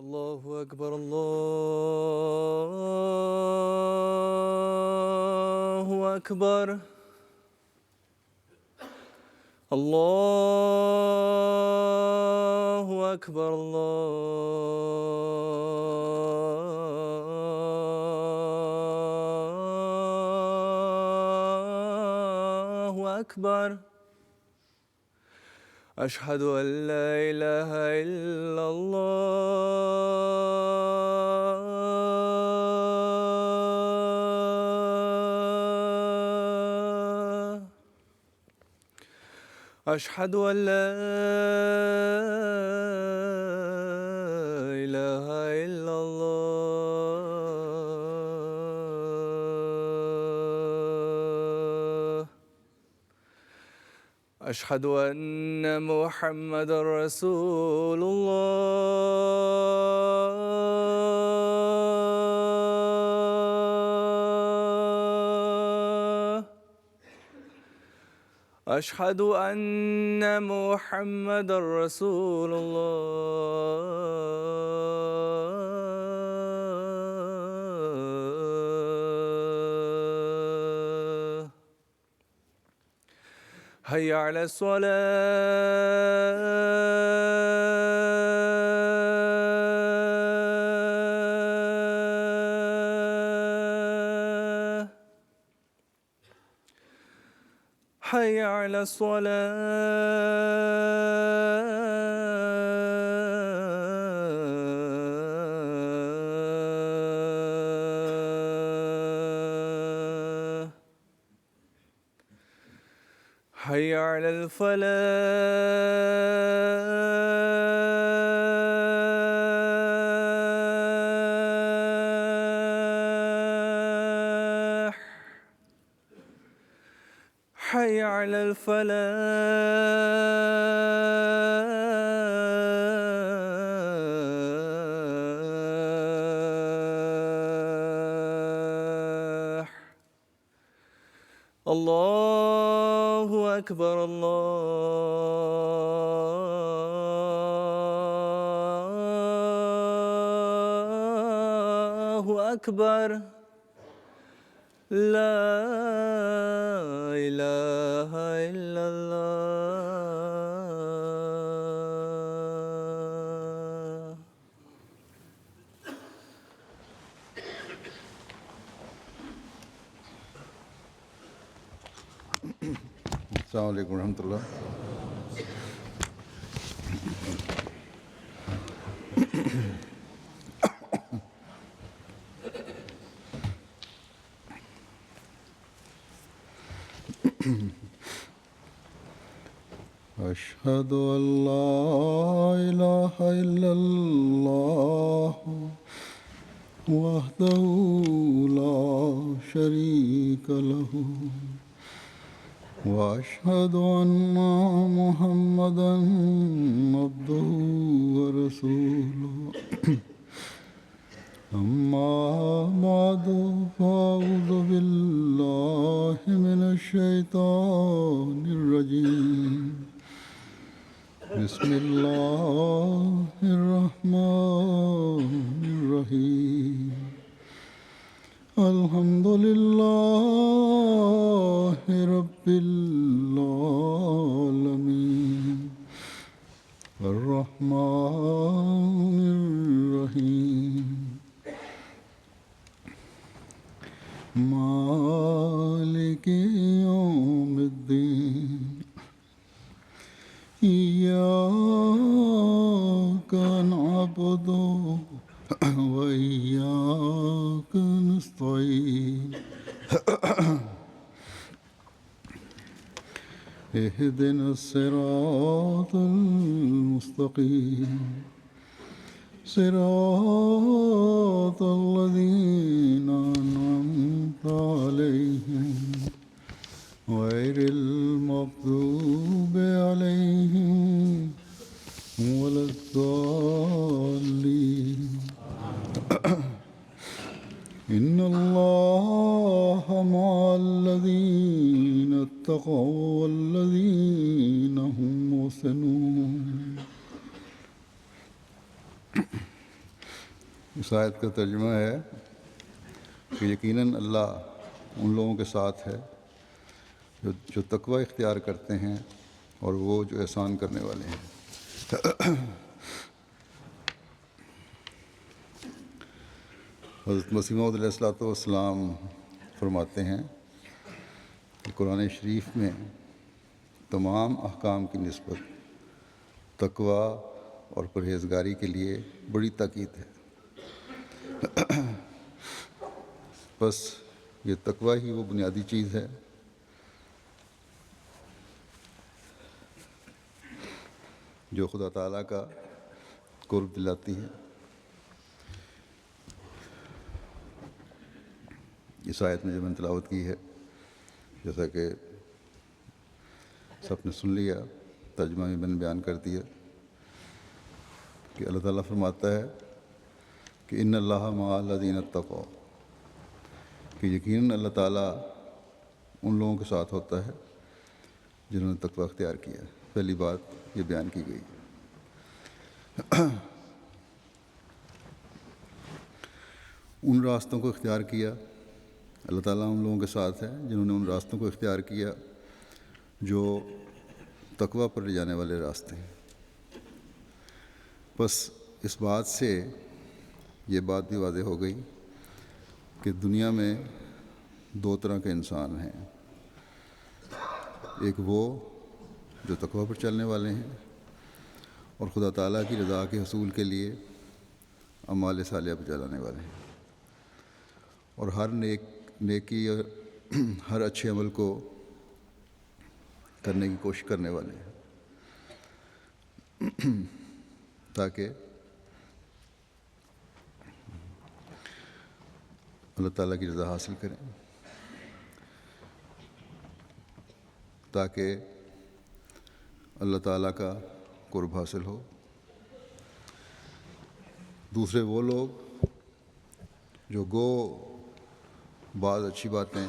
الله أكبر الله أكبر الله أكبر الله أكبر أشهد أن لا إله إلا الله أشهد أن لا إله إلا الله أشهد أن محمدا رسول الله أشهد أن محمدا رسول الله هيا على الصلاة هيا على الصلاة هيا على الفلاح حي على الفلاح الله أكبر الله أكبر لا إله إلا الله السلام عليكم ورحمة الله. أشهد أن لا إله إلا الله وحده لا شريك له وأشهد أن محمدا عبده ورسوله أما بعد فأعوذ بالله من الشيطان الرجيم بسم الله الرحمن الرحيم الحمد لله رب العالمين الرحمن الرحيم مالك يوم الدين إياك نعبد وإياك نستعين اهدنا الصراط المستقيم صراط الذين أنعمت عليهم غير المغضوب عليهم ولا الضالين إن الله مع الذين اتقوا والذين هم محسنون اس آیت کا ترجمہ ہے کہ یقیناً اللہ ان لوگوں کے ساتھ ہے جو تقوی اختیار کرتے ہیں اور وہ جو احسان کرنے والے ہیں۔ حضرت مسیح موعود علیہ الصلوۃ والسلام فرماتے ہیں کہ قرآن شریف میں تمام احکام کی نسبت تقوی اور پرہیزگاری کے لیے بڑی تاکید ہے۔ بس یہ تقوی ہی وہ بنیادی چیز ہے جو خدا تعالیٰ کا قرب دلاتی ہے۔ اس آیت میں جو میں نے تلاوت کی ہے، جیسا کہ سب نے سن لیا، ترجمہ میں نے بیان کر دیا کہ اللہ تعالیٰ فرماتا ہے کہ ان اللہ مع الذین اتقوا، کہ یقیناً اللہ تعالیٰ ان لوگوں کے ساتھ ہوتا ہے جنہوں نے تقوی اختیار کیا۔ پہلی بات یہ بیان کی گئی۔ ان راستوں کو اختیار کیا، اللہ تعالیٰ ان لوگوں کے ساتھ ہے جنہوں نے ان راستوں کو اختیار کیا جو تقوی پر لے جانے والے راستے ہیں۔ بس اس بات سے یہ بات بھی واضح ہو گئی کہ دنیا میں دو طرح کے انسان ہیں، ایک وہ جو تقوی پر چلنے والے ہیں اور خدا تعالیٰ کی رضا کے حصول کے لیے اعمال صالحہ پر چلانے والے ہیں، اور ہر نیکی اور ہر اچھے عمل کو کرنے کی کوشش کرنے والے ہیں تاکہ اللہ تعالیٰ کی رضا حاصل کریں، تاکہ اللہ تعالیٰ کا قرب حاصل ہو۔ دوسرے وہ لوگ جو بعض اچھی باتیں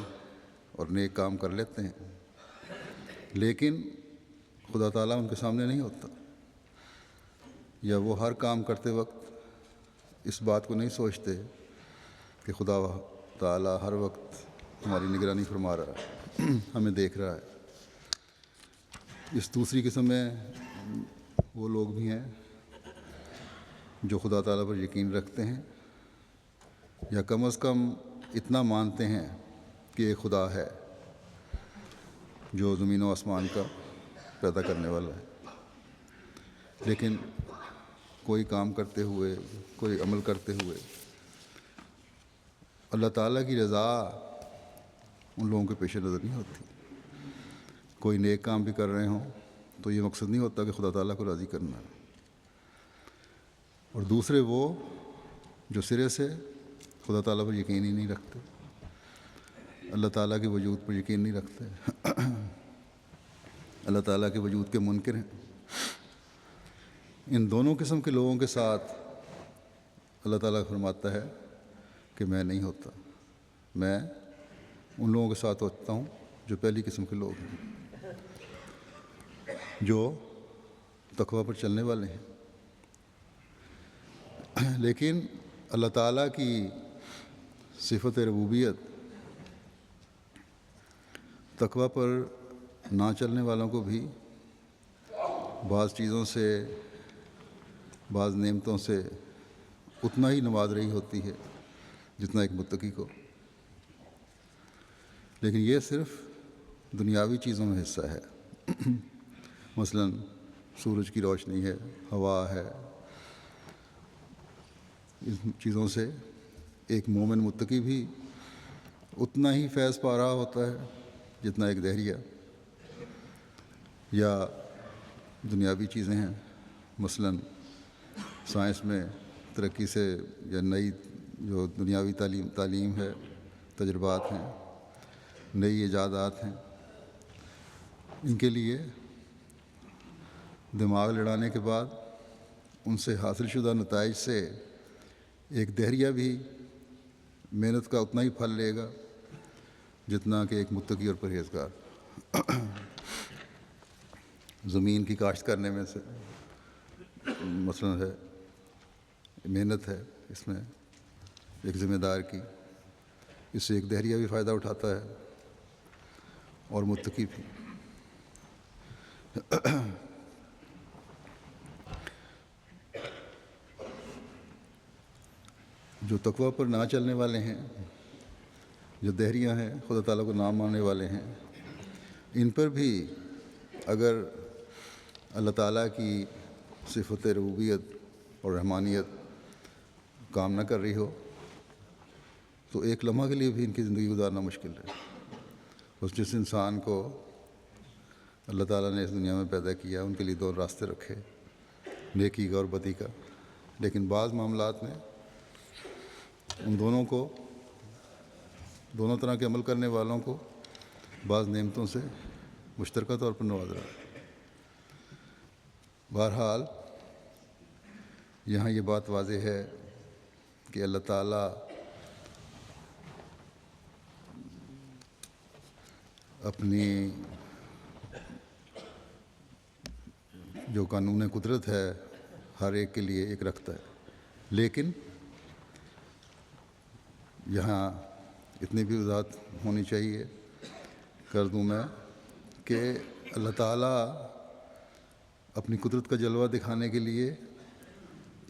اور نیک کام کر لیتے ہیں، لیکن خدا تعالیٰ ان کے سامنے نہیں ہوتا، یا وہ ہر کام کرتے وقت اس بات کو نہیں سوچتے کہ خدا تعالیٰ ہر وقت ہماری نگرانی فرما رہا ہے، ہمیں دیکھ رہا ہے۔ اس دوسری قسم میں وہ لوگ بھی ہیں جو خدا تعالیٰ پر یقین رکھتے ہیں، یا کم از کم اتنا مانتے ہیں کہ ایک خدا ہے جو زمین و آسمان کا پیدا کرنے والا ہے، لیکن کوئی کام کرتے ہوئے، کوئی عمل کرتے ہوئے اللہ تعالیٰ کی رضا ان لوگوں کے پیش نظر نہیں ہوتی۔ کوئی نیک کام بھی کر رہے ہوں تو یہ مقصد نہیں ہوتا کہ خدا تعالیٰ کو راضی کرنا ہے۔ اور دوسرے وہ جو سرے سے خدا تعالیٰ پر یقین ہی نہیں رکھتے، اللہ تعالیٰ کے وجود پر یقین نہیں رکھتے، اللہ تعالیٰ کے وجود کے منکر ہیں۔ ان دونوں قسم کے لوگوں کے ساتھ اللہ تعالیٰ فرماتا ہے کہ میں نہیں ہوتا، میں ان لوگوں کے ساتھ ہوتا ہوں جو پہلی قسم کے لوگ ہیں، جو تقوی پر چلنے والے ہیں۔ لیکن اللہ تعالیٰ کی صفت ربوبیت تقوی پر نہ چلنے والوں کو بھی بعض چیزوں سے، بعض نعمتوں سے اتنا ہی نواز رہی ہوتی ہے جتنا ایک متقی کو، لیکن یہ صرف دنیاوی چیزوں میں حصہ ہے۔ مثلاً سورج کی روشنی ہے، ہوا ہے، ان چیزوں سے ایک مومن متقی بھی اتنا ہی فیض پا رہا ہوتا ہے جتنا ایک دہریہ۔ یا دنیاوی چیزیں ہیں، مثلاً سائنس میں ترقی سے، یا نئی جو دنیاوی تعلیم ہے، تجربات ہیں، نئی ایجادات ہیں، ان کے لیے دماغ لڑانے کے بعد ان سے حاصل شدہ نتائج سے ایک دہریہ بھی محنت کا اتنا ہی پھل لے گا جتنا کہ ایک متقی اور پرہیزگار۔ زمین کی کاشت کرنے میں سے مثلاً ہے، محنت ہے، اس میں ایک ذمہ دار کی، اس سے ایک دہریہ بھی فائدہ اٹھاتا ہے اور متقی بھی۔ جو تقوی پر نہ چلنے والے ہیں، جو دہریہ ہیں، خدا تعالیٰ کو نہ ماننے والے ہیں، ان پر بھی اگر اللہ تعالیٰ کی صفت ربوبیت اور رحمانیت کام نہ کر رہی ہو تو ایک لمحہ کے لیے بھی ان کی زندگی گزارنا مشکل ہے۔ بس جس انسان کو اللہ تعالیٰ نے اس دنیا میں پیدا کیا ان کے لیے دو راستے رکھے، نیکی کا اور بدی کا، لیکن بعض معاملات میں ان دونوں طرح کے عمل کرنے والوں کو بعض نعمتوں سے مشترکہ طور پر نواز رہا ہے۔ بہرحال یہاں یہ بات واضح ہے کہ اللہ تعالیٰ اپنی جو قانون قدرت ہے ہر ایک کے لیے ایک رکھتا ہے، لیکن یہاں اتنی بھی وضاحت ہونی چاہیے کر دوں میں کہ اللہ تعالیٰ اپنی قدرت کا جلوہ دکھانے کے لیے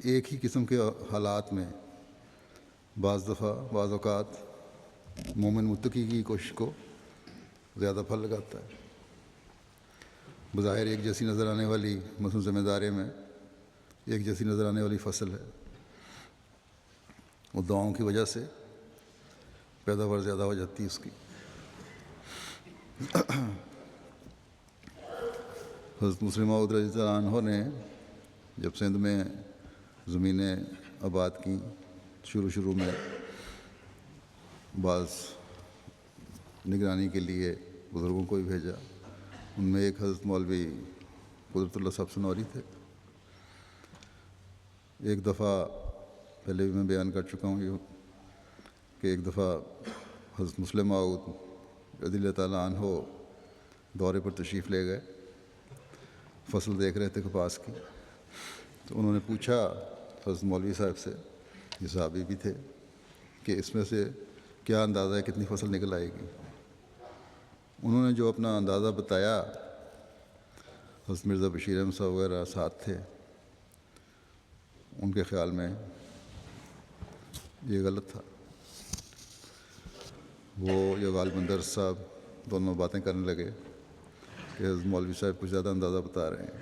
ایک ہی قسم کے حالات میں بعض اوقات مومن متقی کی کوشش کو زیادہ پھل لگاتا ہے۔ بظاہر ایک جیسی نظر آنے والی مثلا ذمہ داری میں ایک جیسی نظر آنے والی فصل ہے، وہ دعاؤں کی وجہ سے پیداوار زیادہ ہو جاتی ہے اس کی۔ حضرت مسلم موعود رضی اللہ عنہ نے جب سندھ میں زمینیں آباد کی، شروع میں بعض نگرانی کے لیے بزرگوں کو بھی بھیجا، ان میں ایک حضرت مولوی قدرت اللہ صاحب سنوری تھے۔ ایک دفعہ پہلے بھی میں بیان کر چکا ہوں یہ کہ ایک دفعہ حضرت مسلم موعود رضی اللہ تعالیٰ عنہ دورے پر تشریف لے گئے، فصل دیکھ رہے تھے کپاس کی، تو انہوں نے پوچھا حضرت مولوی صاحب سے، یہ صحابی بھی تھے، کہ اس میں سے کیا اندازہ ہے کتنی فصل نکل آئے گی؟ انہوں نے جو اپنا اندازہ بتایا، حضرت مرزا بشیر احمد صاحب وغیرہ ساتھ تھے، ان کے خیال میں یہ غلط تھا۔ وہ یغال بندر صاحب دونوں باتیں کرنے لگے کہ حضرت مولوی صاحب کچھ زیادہ اندازہ بتا رہے ہیں۔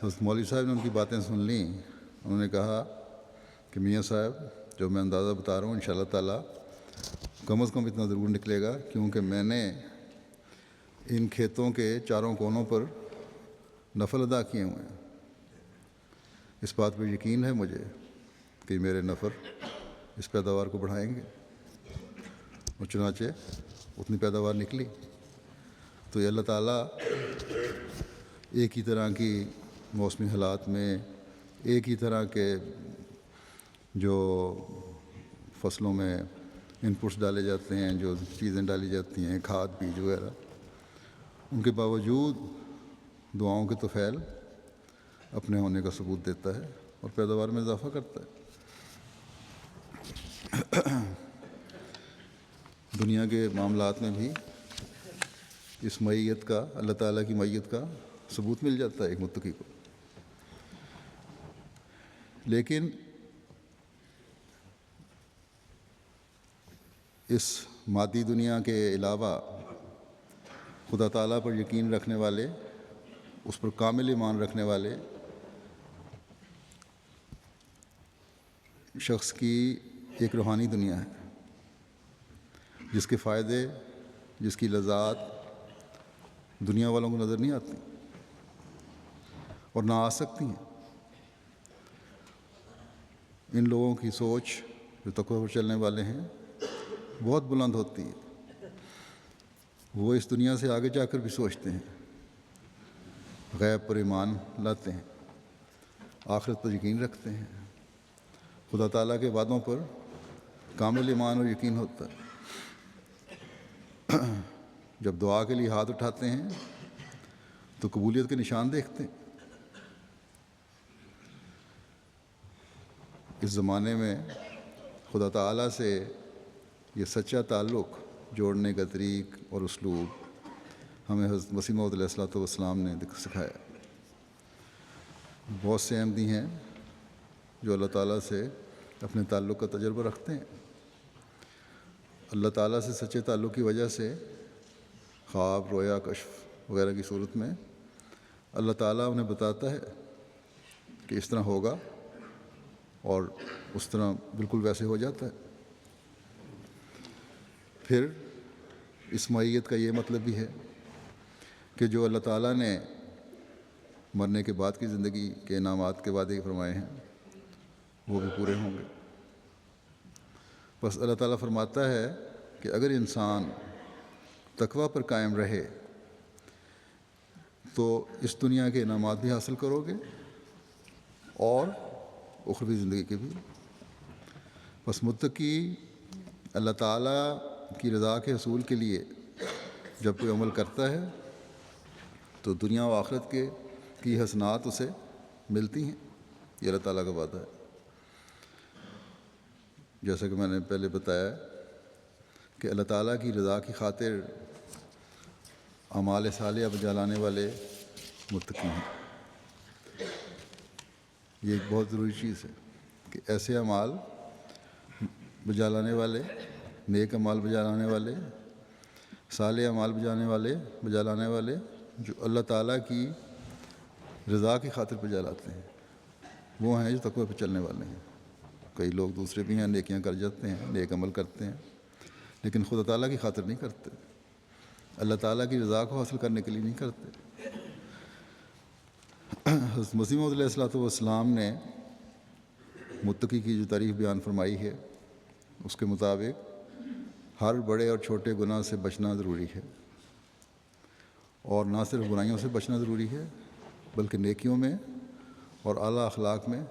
حضرت مولوی صاحب نے ان کی باتیں سن لیں، انہوں نے کہا کہ میاں صاحب جو میں اندازہ بتا رہا ہوں انشاءاللہ تعالیٰ کم از کم اتنا ضرور نکلے گا، کیونکہ میں نے ان کھیتوں کے چاروں کونوں پر نفل ادا کیے ہوئے ہیں، اس بات پر یقین ہے مجھے کہ میرے نفر اس پیداوار کو بڑھائیں گے، اور چنانچہ اتنی پیداوار نکلی۔ تو یہ اللہ تعالیٰ ایک ہی طرح کی موسمی حالات میں ایک ہی طرح کے جو فصلوں میں انپٹس ڈالے جاتے ہیں، جو چیزیں ڈالی جاتی ہیں، کھاد بیج وغیرہ، ان کے باوجود دعاؤں کے طفیل اپنے ہونے کا ثبوت دیتا ہے اور پیداوار میں اضافہ کرتا ہے۔ دنیا کے معاملات میں بھی اس معیت کا، اللہ تعالیٰ کی معیت کا ثبوت مل جاتا ہے ایک متقی کو۔ لیکن اس مادی دنیا کے علاوہ خدا تعالیٰ پر یقین رکھنے والے، اس پر کامل ایمان رکھنے والے شخص کی ایک روحانی دنیا ہے، جس کے فائدے، جس کی لذات دنیا والوں کو نظر نہیں آتی اور نہ آ سکتی ہیں۔ ان لوگوں کی سوچ جو تقوی پر چلنے والے ہیں بہت بلند ہوتی ہے، وہ اس دنیا سے آگے جا کر بھی سوچتے ہیں، غیب پر ایمان لاتے ہیں، آخرت پر یقین رکھتے ہیں، خدا تعالیٰ کے وعدوں پر کامل ایمان اور یقین ہوتا ہے۔ جب دعا کے لیے ہاتھ اٹھاتے ہیں تو قبولیت کے نشان دیکھتے ہیں۔ اس زمانے میں خدا تعالیٰ سے یہ سچا تعلق جوڑنے کا طریق اور اسلوب ہمیں حضرت مسیح موعود علیہ الصلوۃ والسلام نے سکھایا۔ بہت سے احمدی ہیں جو اللہ تعالیٰ سے اپنے تعلق کا تجربہ رکھتے ہیں۔ اللہ تعالیٰ سے سچے تعلق کی وجہ سے خواب، رویا، کشف وغیرہ کی صورت میں اللہ تعالیٰ انہیں بتاتا ہے کہ اس طرح ہوگا، اور اس طرح بالکل ویسے ہو جاتا ہے۔ پھر اس معیت کا یہ مطلب بھی ہے کہ جو اللہ تعالیٰ نے مرنے کے بعد کی زندگی کے انعامات کے وعدے فرمائے ہیں وہ بھی پورے ہوں گے۔ بس اللہ تعالیٰ فرماتا ہے کہ اگر انسان تقویٰ پر قائم رہے تو اس دنیا کے انعامات بھی حاصل کرو گے اور اخروی زندگی کے بھی۔ بس متقی اللہ تعالیٰ کی رضا کے حصول کے لیے جب کوئی عمل کرتا ہے تو دنیا و آخرت کی حسنات اسے ملتی ہیں۔ یہ اللہ تعالیٰ کا وعدہ ہے۔ جیسا کہ میں نے پہلے بتایا کہ اللہ تعالیٰ کی رضا کی خاطر اعمال صالحہ بجا لانے والے متقی ہیں۔ یہ ایک بہت ضروری چیز ہے کہ ایسے اعمال بجا لانے والے، نیک اعمال بجا لانے والے، صالح اعمال بجا لانے والے جو اللہ تعالیٰ کی رضا کی خاطر بجا لاتے ہیں، وہ ہیں جو تقوی پہ چلنے والے ہیں۔ کئی لوگ دوسرے بھی ہیں، نیکیاں کر جاتے ہیں، نیک عمل کرتے ہیں، لیکن خدا تعالیٰ کی خاطر نہیں کرتے، اللہ تعالیٰ کی رضا کو حاصل کرنے کے لیے نہیں کرتے۔ حضرت مسیح موعود علیہ الصلوۃ والسلام نے متقی کی جو تعریف بیان فرمائی ہے اس کے مطابق ہر بڑے اور چھوٹے گناہ سے بچنا ضروری ہے، اور نہ صرف برائیوں سے بچنا ضروری ہے بلکہ نیکیوں میں اور اعلیٰ اخلاق میں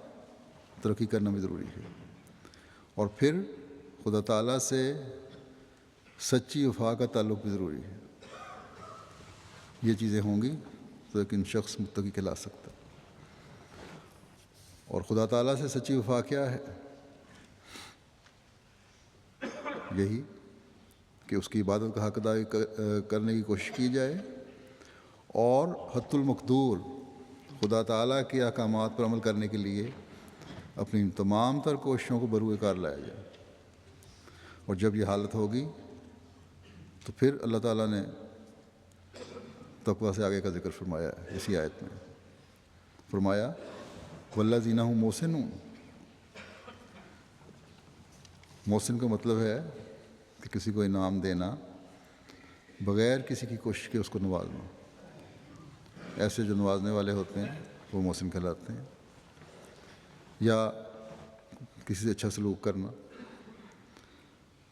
ترقی کرنا بھی ضروری ہے۔ اور پھر خدا تعالیٰ سے سچی وفا کا تعلق بھی ضروری ہے۔ یہ چیزیں ہوں گی تو ایک شخص متقی کہلا سکتا ہے۔ اور خدا تعالیٰ سے سچی وفا کیا ہے؟ یہی کہ اس کی عبادت کا حق ادا کرنے کی کوشش کی جائے اور حتی المقدور خدا تعالیٰ کے احکامات پر عمل کرنے کے لیے اپنی تمام تر کوششوں کو بروئے کار لایا جائے۔ اور جب یہ حالت ہوگی تو پھر اللہ تعالیٰ نے تقویٰ سے آگے کا ذکر فرمایا ہے اسی آیت میں۔ فرمایا والذین هم محسنون۔ محسن کا مطلب ہے کہ کسی کو انعام دینا بغیر کسی کی کوشش کے اس کو نوازنا۔ ایسے جو نوازنے والے ہوتے ہیں وہ محسن کہلاتے ہیں۔ یا کسی سے اچھا سلوک کرنا۔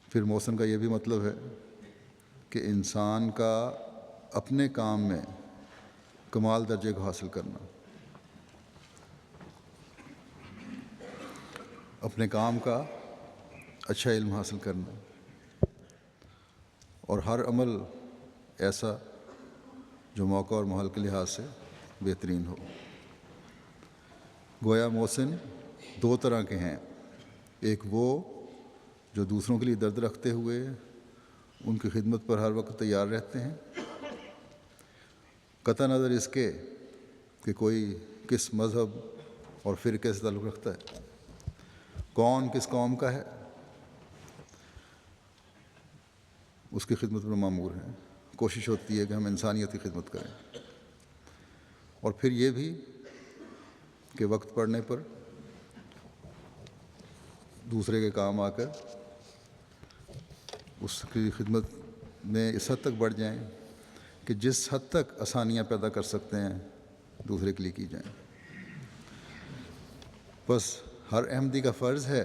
پھر محسن کا یہ بھی مطلب ہے کہ انسان کا اپنے کام میں کمال درجے کو حاصل کرنا، اپنے کام کا اچھا علم حاصل کرنا، اور ہر عمل ایسا جو موقع اور ماحول کے لحاظ سے بہترین ہو۔ گویا محسن دو طرح کے ہیں، ایک وہ جو دوسروں کے لیے درد رکھتے ہوئے ان کی خدمت پر ہر وقت تیار رہتے ہیں، قطع نظر اس کے کہ کوئی کس مذہب اور فرقے سے تعلق رکھتا ہے، کون کس قوم کا ہے، اس کی خدمت پر مامور ہیں۔ کوشش ہوتی ہے کہ ہم انسانیت کی خدمت کریں۔ اور پھر یہ بھی کہ وقت پڑنے پر دوسرے کے کام آ کر اس کی خدمت میں اس حد تک بڑھ جائیں کہ جس حد تک آسانیاں پیدا کر سکتے ہیں دوسرے کے لیے کی جائیں۔ بس ہر احمدی کا فرض ہے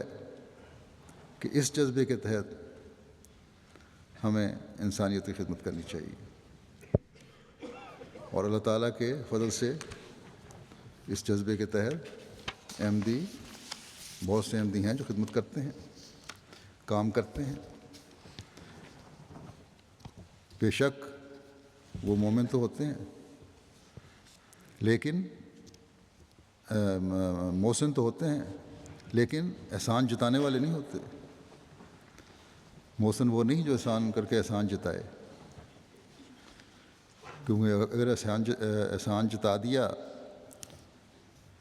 کہ اس جذبے کے تحت ہمیں انسانیت کی خدمت کرنی چاہیے، اور اللہ تعالیٰ کے فضل سے اس جذبے کے تحت احمدی، بہت سے احمدی ہیں جو خدمت کرتے ہیں، کام کرتے ہیں۔ بے شک وہ مومن تو ہوتے ہیں، لیکن محسن تو ہوتے ہیں، لیکن احسان جتانے والے نہیں ہوتے۔ محسن وہ نہیں جو احسان کر کے احسان جتائے، کیونکہ اگر احسان جتا دیا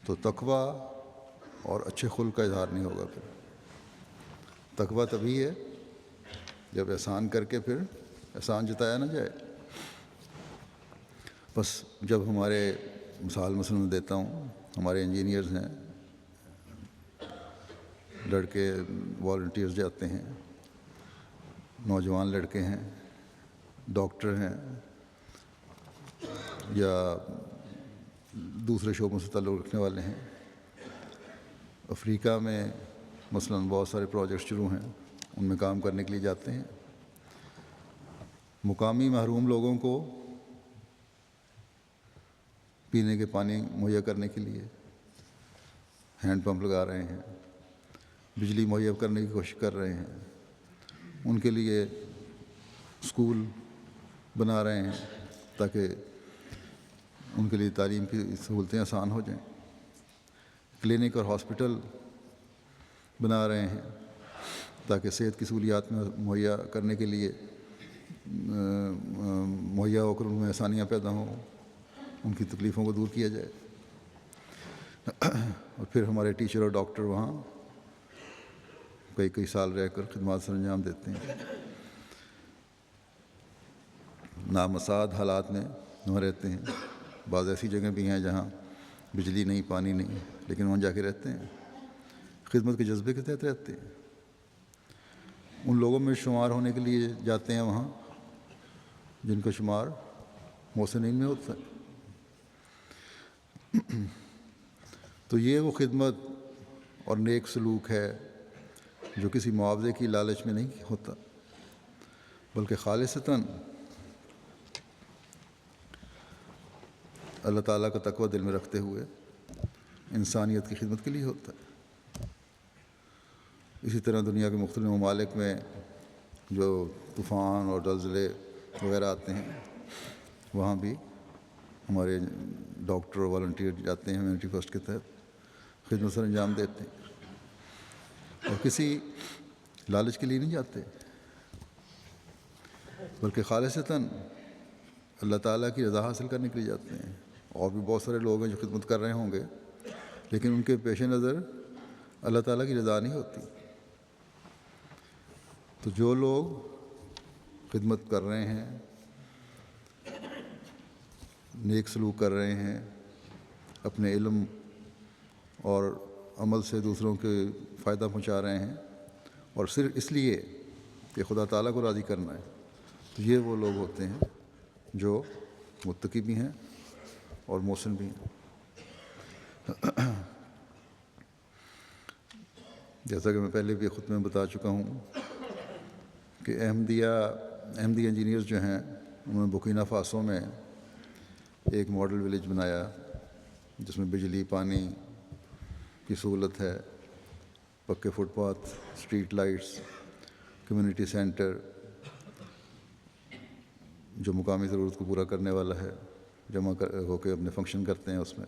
تو تقوی اور اچھے خلق کا اظہار نہیں ہوگا۔ پھر تقوی تبھی ہے جب احسان کر کے پھر احسان جتایا نہ جائے۔ بس جب ہمارے مثال میں دیتا ہوں، ہمارے انجینئرز ہیں، لڑکے والنٹیئرز جاتے ہیں، نوجوان لڑکے ہیں، ڈاکٹر ہیں یا دوسرے شعبوں سے تعلق رکھنے والے ہیں۔ افریقہ میں مثلاً بہت سارے پروجیکٹس شروع ہیں، ان میں کام کرنے کے لیے جاتے ہیں۔ مقامی محروم لوگوں کو پینے کے پانی مہیا کرنے کے لیے ہینڈ پمپ لگا رہے ہیں، بجلی مہیا کرنے کی کوشش کر رہے ہیں، ان کے لیے اسکول بنا رہے ہیں تاکہ ان کے لیے تعلیم کی سہولتیں آسان ہو جائیں، کلینک اور ہاسپٹل بنا رہے ہیں تاکہ صحت کی سہولیات میں مہیا کرنے کے لیے مہیا ہو کر ان میں آسانیاں پیدا ہوں، ان کی تکلیفوں کو دور کیا جائے۔ اور پھر ہمارے ٹیچر اور ڈاکٹر وہاں کئی سال رہ کر خدمات سر انجام دیتے ہیں۔ نامساعد حالات میں وہاں رہتے ہیں۔ بعض ایسی جگہیں بھی ہیں جہاں بجلی نہیں، پانی نہیں، لیکن وہاں جا کے رہتے ہیں، خدمت کے جذبے کے تحت رہتے ہیں۔ ان لوگوں میں شمار ہونے کے لیے جاتے ہیں وہاں جن کا شمار محسنین میں ہوتا ہے۔ تو یہ وہ خدمت اور نیک سلوک ہے جو کسی معاوضے کی لالچ میں نہیں ہوتا، بلکہ خالصتاً اللہ تعالیٰ کا تقوی دل میں رکھتے ہوئے انسانیت کی خدمت کے لیے ہوتا ہے۔ اسی طرح دنیا کے مختلف ممالک میں جو طوفان اور زلزلے وغیرہ آتے ہیں، وہاں بھی ہمارے ڈاکٹر اور والنٹیئر جاتے ہیں، ہیومینٹی فرسٹ کے تحت خدمت سر انجام دیتے ہیں، اور کسی لالچ کے لیے نہیں جاتے، بلکہ خالصتاً اللہ تعالیٰ کی رضا حاصل کرنے کے لیے جاتے ہیں۔ اور بھی بہت سارے لوگ ہیں جو خدمت کر رہے ہوں گے، لیکن ان کے پیش نظر اللہ تعالیٰ کی رضا نہیں ہوتی۔ تو جو لوگ خدمت کر رہے ہیں، نیک سلوک کر رہے ہیں، اپنے علم اور عمل سے دوسروں کے فائدہ پہنچا رہے ہیں، اور صرف اس لیے کہ خدا تعالیٰ کو راضی کرنا ہے، تو یہ وہ لوگ ہوتے ہیں جو متقی بھی ہیں اور محسن بھی ہیں۔ جیسا کہ میں پہلے بھی خود میں بتا چکا ہوں کہ احمدی انجینئرز جو ہیں، انہوں نے بورکینا فاسو میں ایک ماڈل ولیج بنایا جس میں بجلی، پانی کی سہولت ہے، پکے footpath, street lights, community centre جو مقامی ضرورت کو پورا کرنے والا ہے، جمع ہو کے اپنے فنکشن کرتے ہیں اس میں۔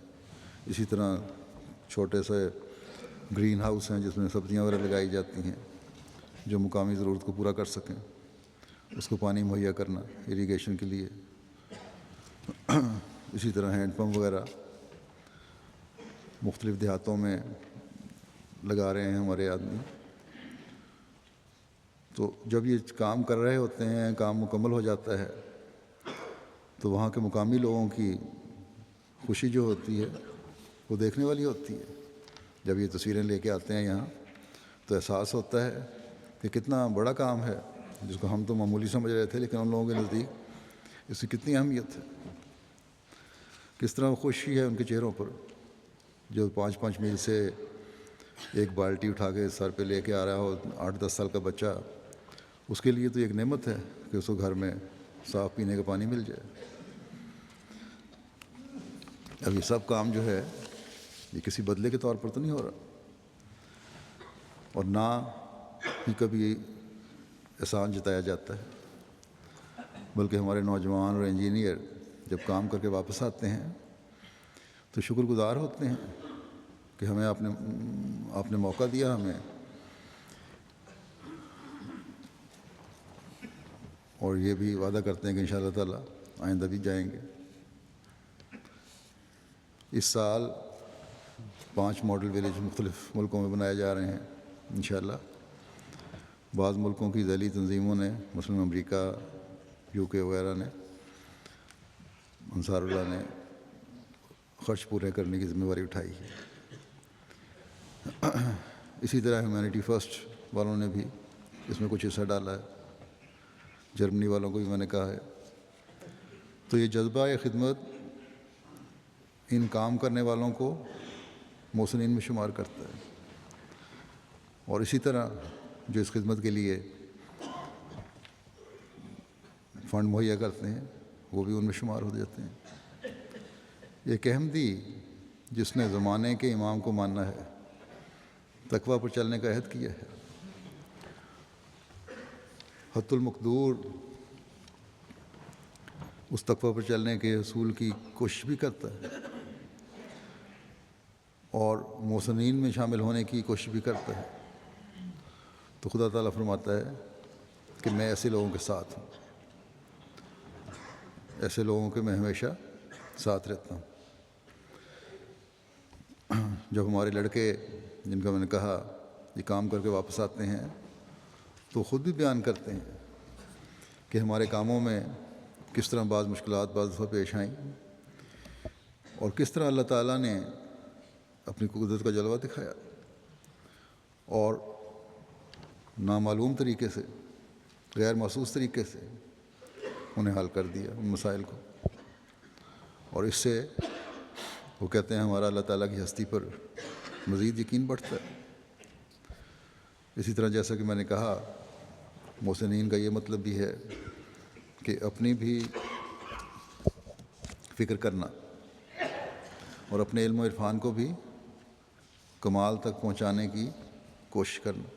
اسی طرح چھوٹے سے گرین ہاؤس ہیں جس میں سبزیاں وغیرہ لگائی جاتی ہیں جو مقامی ضرورت کو پورا کر سکیں، اس کو پانی مہیا کرنا اریگیشن کے لیے۔ اسی طرح ہینڈ پمپ وغیرہ مختلف دیہاتوں میں لگا رہے ہیں ہمارے آدمی۔ تو جب یہ کام کر رہے ہوتے ہیں، کام مکمل ہو جاتا ہے، تو وہاں کے مقامی لوگوں کی خوشی جو ہوتی ہے وہ دیکھنے والی ہوتی ہے۔ جب یہ تصویریں لے کے آتے ہیں یہاں تو احساس ہوتا ہے کہ کتنا بڑا کام ہے جس کو ہم تو معمولی سمجھ رہے تھے، لیکن ان لوگوں کے نزدیک اس کی کتنی اہمیت ہے، کس طرح خوشی ہے ان کے چہروں پر۔ جو 5 میل سے ایک بالٹی اٹھا کے سر پہ لے کے آ رہا ہو 8-10 سال کا بچہ، اس کے لیے تو ایک نعمت ہے کہ اس کو گھر میں صاف پینے کا پانی مل جائے۔ اب یہ سب کام جو ہے یہ کسی بدلے کے طور پر تو نہیں ہو رہا، اور نہ ہی کبھی احسان جتایا جاتا ہے، بلکہ ہمارے نوجوان اور انجینئر جب کام کر کے واپس آتے ہیں تو شکر گزار ہوتے ہیں کہ ہمیں آپ نے موقع دیا، ہمیں اور یہ بھی وعدہ کرتے ہیں کہ انشاءاللہ تعالیٰ آئندہ بھی جائیں گے۔ اس سال 5 ماڈل ولیج مختلف ملکوں میں بنائے جا رہے ہیں انشاءاللہ۔ بعض ملکوں کی ذیلی تنظیموں نے، مثلاً امریکہ، UK وغیرہ نے، انصار اللہ نے خرچ پورے کرنے کی ذمہ داری اٹھائی ہے۔ اسی طرح ہیومینٹی فرسٹ والوں نے بھی اس میں کچھ حصہ ڈالا ہے، جرمنی والوں کو بھی میں نے کہا ہے۔ تو یہ جذبہ یہ خدمت ان کام کرنے والوں کو محسنین میں شمار کرتا ہے، اور اسی طرح جو اس خدمت کے لیے فنڈ مہیا کرتے ہیں وہ بھی ان میں شمار ہو جاتے ہیں۔ ایک احمدی جس نے زمانے کے امام کو ماننا ہے، تقویٰ پر چلنے کا عہد کیا ہے، حت المقدور اس تقویٰ پر چلنے کے حصول کی کوشش بھی کرتا ہے، اور محسنین میں شامل ہونے کی کوشش بھی کرتا ہے، تو خدا تعالیٰ فرماتا ہے کہ میں ایسے لوگوں کے ساتھ ہوں، ایسے لوگوں کے میں ہمیشہ ساتھ رہتا ہوں۔ جب ہمارے لڑکے، جن کا میں نے کہا یہ کام کر کے واپس آتے ہیں، تو خود بھی بیان کرتے ہیں کہ ہمارے کاموں میں کس طرح بعض مشکلات بعض دفعہ پیش آئیں، اور کس طرح اللہ تعالیٰ نے اپنی قدرت کا جلوہ دکھایا اور نامعلوم طریقے سے، غیر محسوس طریقے سے انہیں حل کر دیا ان مسائل کو، اور اس سے وہ کہتے ہیں ہمارا اللہ تعالیٰ کی ہستی پر مزید یقین بڑھتا ہے۔ اسی طرح جیسا کہ میں نے کہا، محسنین کا یہ مطلب بھی ہے کہ اپنی بھی فکر کرنا اور اپنے علم و عرفان کو بھی کمال تک پہنچانے کی کوشش کرنا،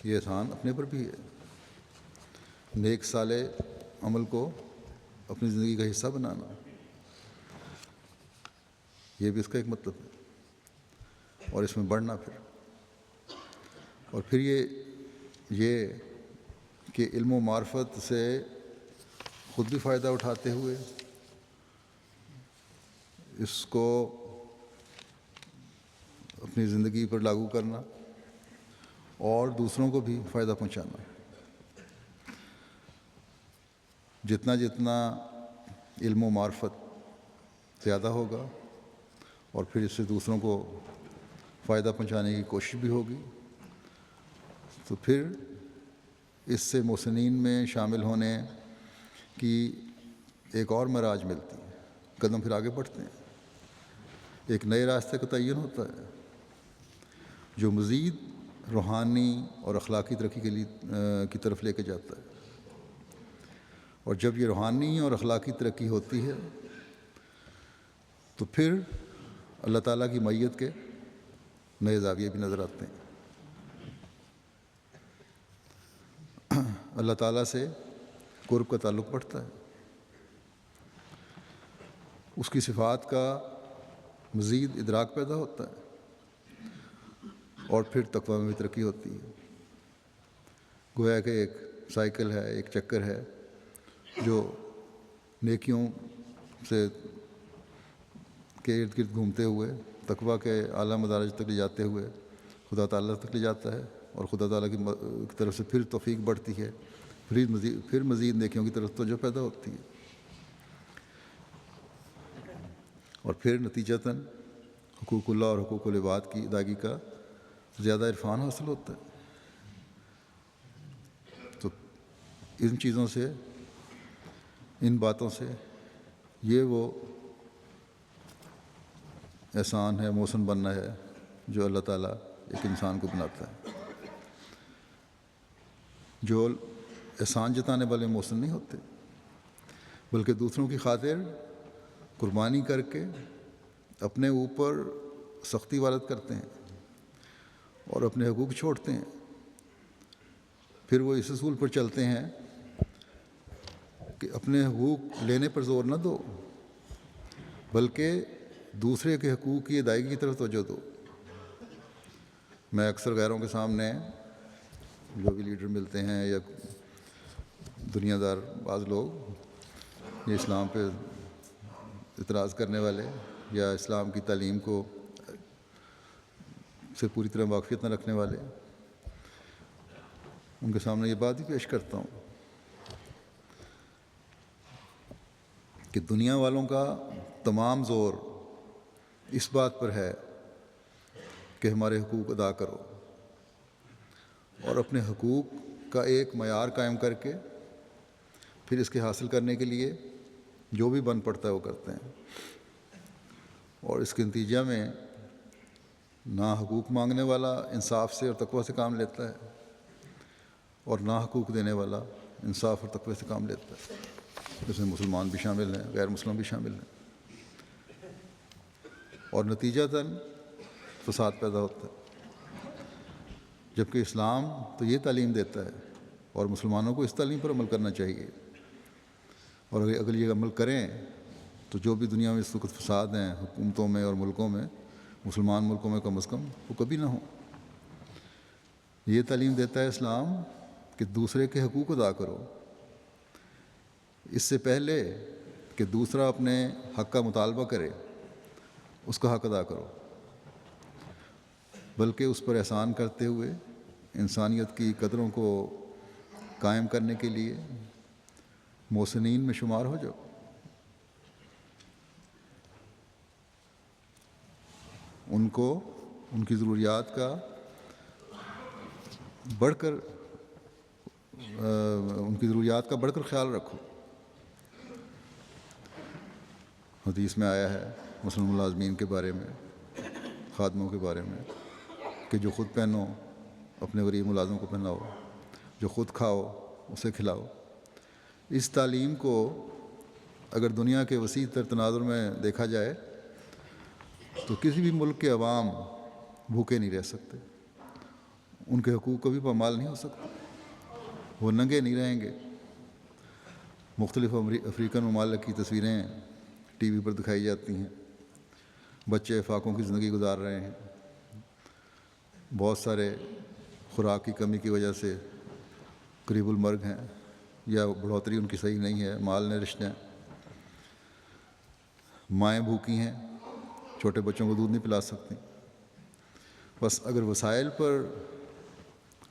یہ احسان اپنے پر بھی ہے۔ نیک صالح عمل کو اپنی زندگی کا حصہ بنانا، یہ بھی اس کا ایک مطلب ہے، اور اس میں بڑھنا اور پھر یہ کہ علم و معرفت سے خود بھی فائدہ اٹھاتے ہوئے اس کو اپنی زندگی پر لاگو کرنا اور دوسروں کو بھی فائدہ پہنچانا۔ جتنا جتنا علم و معرفت زیادہ ہوگا اور پھر اس سے دوسروں کو فائدہ پہنچانے کی کوشش بھی ہوگی، تو پھر اس سے محسنین میں شامل ہونے کی ایک اور معراج ملتی ہے، قدم پھر آگے بڑھتے ہیں، ایک نئے راستے کا تعین ہوتا ہے جو مزید روحانی اور اخلاقی ترقی کی طرف لے کے جاتا ہے۔ اور جب یہ روحانی اور اخلاقی ترقی ہوتی ہے تو پھر اللہ تعالیٰ کی معیت کے نئے زاویے بھی نظر آتے ہیں۔ اللہ تعالیٰ سے قرب کا تعلق بڑھتا ہے، اس کی صفات کا مزید ادراک پیدا ہوتا ہے، اور پھر تقویٰ میں بھی ترقی ہوتی ہے۔ گویا کہ ایک سائیکل ہے، ایک چکر ہے جو نیکیوں سے کے ارد گرد گھومتے ہوئے تقویٰ کے اعلیٰ مدارج تک لے جاتے ہوئے خدا تعالیٰ تک لے جاتا ہے، اور خدا تعالیٰ کی طرف سے پھر توفیق بڑھتی ہے، پھر مزید نیکیوں کی طرف توجہ پیدا ہوتی ہے، اور پھر نتیجتاً حقوق اللہ اور حقوق العباد کی ادائیگی کا زیادہ عرفان حاصل ہوتا ہے۔ تو ان چیزوں سے، ان باتوں سے یہ وہ احسان ہے، محسن بننا ہے جو اللہ تعالیٰ ایک انسان کو بناتا ہے۔ جو احسان جتانے والے محسن نہیں ہوتے، بلکہ دوسروں کی خاطر قربانی کر کے اپنے اوپر سختی وارد کرتے ہیں اور اپنے حقوق چھوڑتے ہیں، پھر وہ اس اصول پر چلتے ہیں کہ اپنے حقوق لینے پر زور نہ دو، بلکہ دوسرے کے حقوق کی ادائیگی کی طرف توجہ دو۔ میں اکثر غیروں کے سامنے، جو بھی لیڈر ملتے ہیں یا دنیا دار بعض لوگ یہ اسلام پہ اعتراض کرنے والے یا اسلام کی تعلیم کو سے پوری طرح واقفیت نہ رکھنے والے، ان کے سامنے یہ بات ہی پیش کرتا ہوں کہ دنیا والوں کا تمام زور اس بات پر ہے کہ ہمارے حقوق ادا کرو، اور اپنے حقوق کا ایک معیار قائم کر کے پھر اس کے حاصل کرنے کے لیے جو بھی بن پڑتا ہے وہ کرتے ہیں، اور اس کے نتیجہ میں نہ حقوق مانگنے والا انصاف سے اور تقوی سے کام لیتا ہے، اور نہ حقوق دینے والا انصاف اور تقوی سے کام لیتا ہے، جس میں مسلمان بھی شامل ہیں، غیر مسلم بھی شامل ہیں، اور نتیجتاً فساد پیدا ہوتا ہے۔ جبکہ اسلام تو یہ تعلیم دیتا ہے اور مسلمانوں کو اس تعلیم پر عمل کرنا چاہیے، اور اگر یہ عمل کریں تو جو بھی دنیا میں اس وقت فساد ہیں حکومتوں میں اور ملکوں میں، مسلمان ملکوں میں کم از کم وہ کبھی نہ ہوں۔ یہ تعلیم دیتا ہے اسلام کہ دوسرے کے حقوق ادا کرو، اس سے پہلے کہ دوسرا اپنے حق کا مطالبہ کرے اس کا حق ادا کرو، بلکہ اس پر احسان کرتے ہوئے انسانیت کی قدروں کو قائم کرنے کے لیے محسنین میں شمار ہو جاؤ۔ ان کو ان کی ضروریات کا بڑھ کر خیال رکھو۔ حدیث میں آیا ہے مسلم ملازمین کے بارے میں، خادموں کے بارے میں، کہ جو خود پہنو اپنے غریب ملازم کو پہناؤ، جو خود کھاؤ اسے کھلاؤ۔ اس تعلیم کو اگر دنیا کے وسیع تر تناظر میں دیکھا جائے تو کسی بھی ملک کے عوام بھوکے نہیں رہ سکتے، ان کے حقوق کبھی پامال نہیں ہو سکتے، وہ ننگے نہیں رہیں گے۔ مختلف افریقن ممالک کی تصویریں ٹی وی پر دکھائی جاتی ہیں، بچے فاقوں کی زندگی گزار رہے ہیں، بہت سارے خوراک کی کمی کی وجہ سے قریب المرگ ہیں، یا بڑھوتری ان کی صحیح نہیں ہے، مال نے رشتے ہیں، مائیں بھوکی ہیں، چھوٹے بچوں کو دودھ نہیں پلا سکتی۔ بس اگر وسائل پر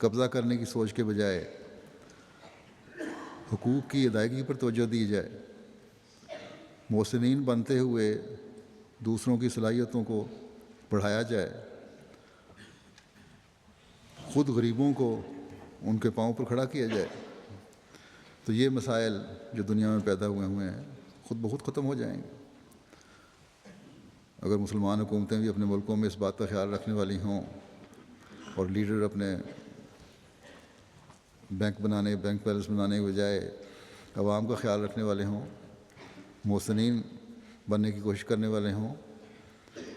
قبضہ کرنے کی سوچ کے بجائے حقوق کی ادائیگی پر توجہ دی جائے، محسنین بنتے ہوئے دوسروں کی صلاحیتوں کو بڑھایا جائے، خود غریبوں کو ان کے پاؤں پر کھڑا کیا جائے، تو یہ مسائل جو دنیا میں پیدا ہوئے ہیں خود بخود ختم ہو جائیں گے۔ اگر مسلمان حکومتیں بھی اپنے ملکوں میں اس بات کا خیال رکھنے والی ہوں، اور لیڈر اپنے بینک بیلنس بنانے کے بجائے عوام کا خیال رکھنے والے ہوں، محسنین بننے کی کوشش کرنے والے ہوں،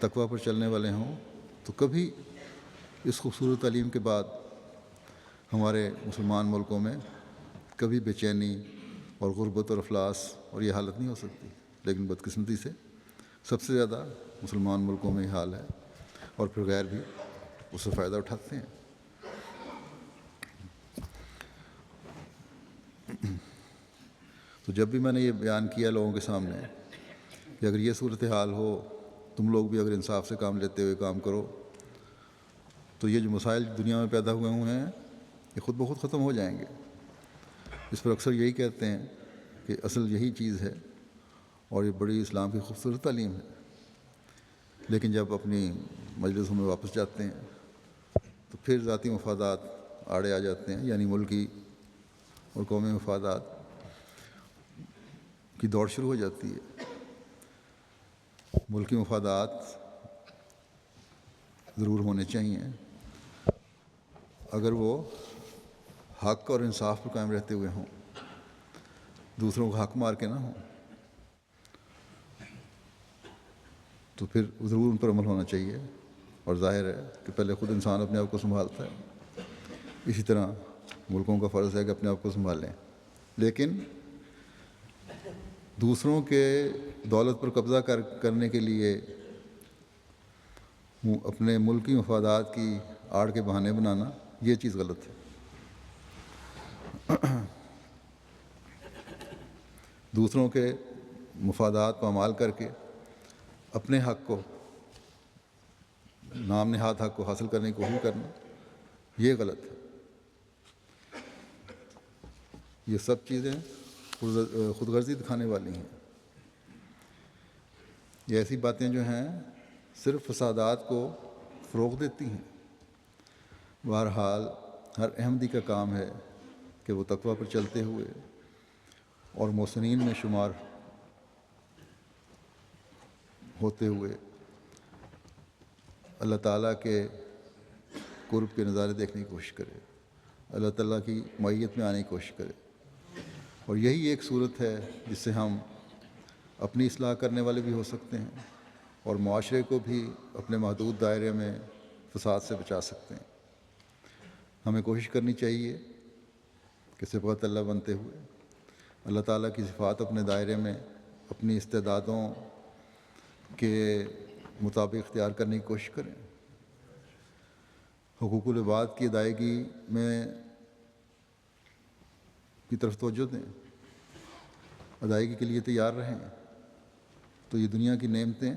تقوی پر چلنے والے ہوں، تو کبھی اس خوبصورت تعلیم کے بعد ہمارے مسلمان ملکوں میں کبھی بے چینی اور غربت اور افلاس اور یہ حالت نہیں ہو سکتی۔ لیکن بدقسمتی سے سب سے زیادہ مسلمان ملکوں میں یہ حال ہے، اور پھر غیر بھی اس سے فائدہ اٹھاتے ہیں۔ تو جب بھی میں نے یہ بیان کیا لوگوں کے سامنے کہ اگر یہ صورتحال ہو، تم لوگ بھی اگر انصاف سے کام لیتے ہوئے کام کرو، تو یہ جو مسائل دنیا میں پیدا ہوئے ہیں یہ خود بخود ختم ہو جائیں گے۔ اس پر اکثر یہی کہتے ہیں کہ اصل یہی چیز ہے، اور یہ بڑی اسلام کی خوبصورت تعلیم ہے، لیکن جب اپنی مجلسوں میں واپس جاتے ہیں تو پھر ذاتی مفادات آڑے آ جاتے ہیں، یعنی ملکی اور قومی مفادات کی دوڑ شروع ہو جاتی ہے۔ ملکی مفادات ضرور ہونے چاہیے اگر وہ حق اور انصاف پر قائم رہتے ہوئے ہوں، دوسروں کو حق مار کے نہ ہوں، تو پھر ضرور ان پر عمل ہونا چاہیے۔ اور ظاہر ہے کہ پہلے خود انسان اپنے آپ کو سنبھالتا ہے، اسی طرح ملکوں کا فرض ہے کہ اپنے آپ کو سنبھالیں، لیکن دوسروں کے دولت پر قبضہ کرنے کے لیے اپنے ملکی مفادات کی آڑ کے بہانے بنانا، یہ چیز غلط ہے۔ دوسروں کے مفادات پامال کر کے اپنے حق کو، نام نہاد حق کو حاصل کرنے کی کوشش کرنا، یہ غلط ہے۔ یہ سب چیزیں خود غرضی دکھانے والی ہیں۔ یہ ایسی باتیں جو ہیں صرف فسادات کو فروغ دیتی ہیں۔ بہرحال ہر احمدی کا کام ہے کہ وہ تقویٰ پر چلتے ہوئے اور محسنین میں شمار ہوتے ہوئے اللہ تعالیٰ کے قرب کے نظارے دیکھنے کی کوشش کرے، اللہ تعالیٰ کی معیت میں آنے کی کوشش کرے۔ اور یہی ایک صورت ہے جس سے ہم اپنی اصلاح کرنے والے بھی ہو سکتے ہیں اور معاشرے کو بھی اپنے محدود دائرے میں فساد سے بچا سکتے ہیں۔ ہمیں کوشش کرنی چاہیے کہ صبغت اللہ بنتے ہوئے اللہ تعالیٰ کی صفات اپنے دائرے میں اپنی استعدادوں کے مطابق اختیار کرنے کی کوشش کریں۔ حقوق العباد کی ادائیگی میں کی طرف توجہ دیں، ادائیگی کے لیے تیار رہیں، تو یہ دنیا کی نعمتیں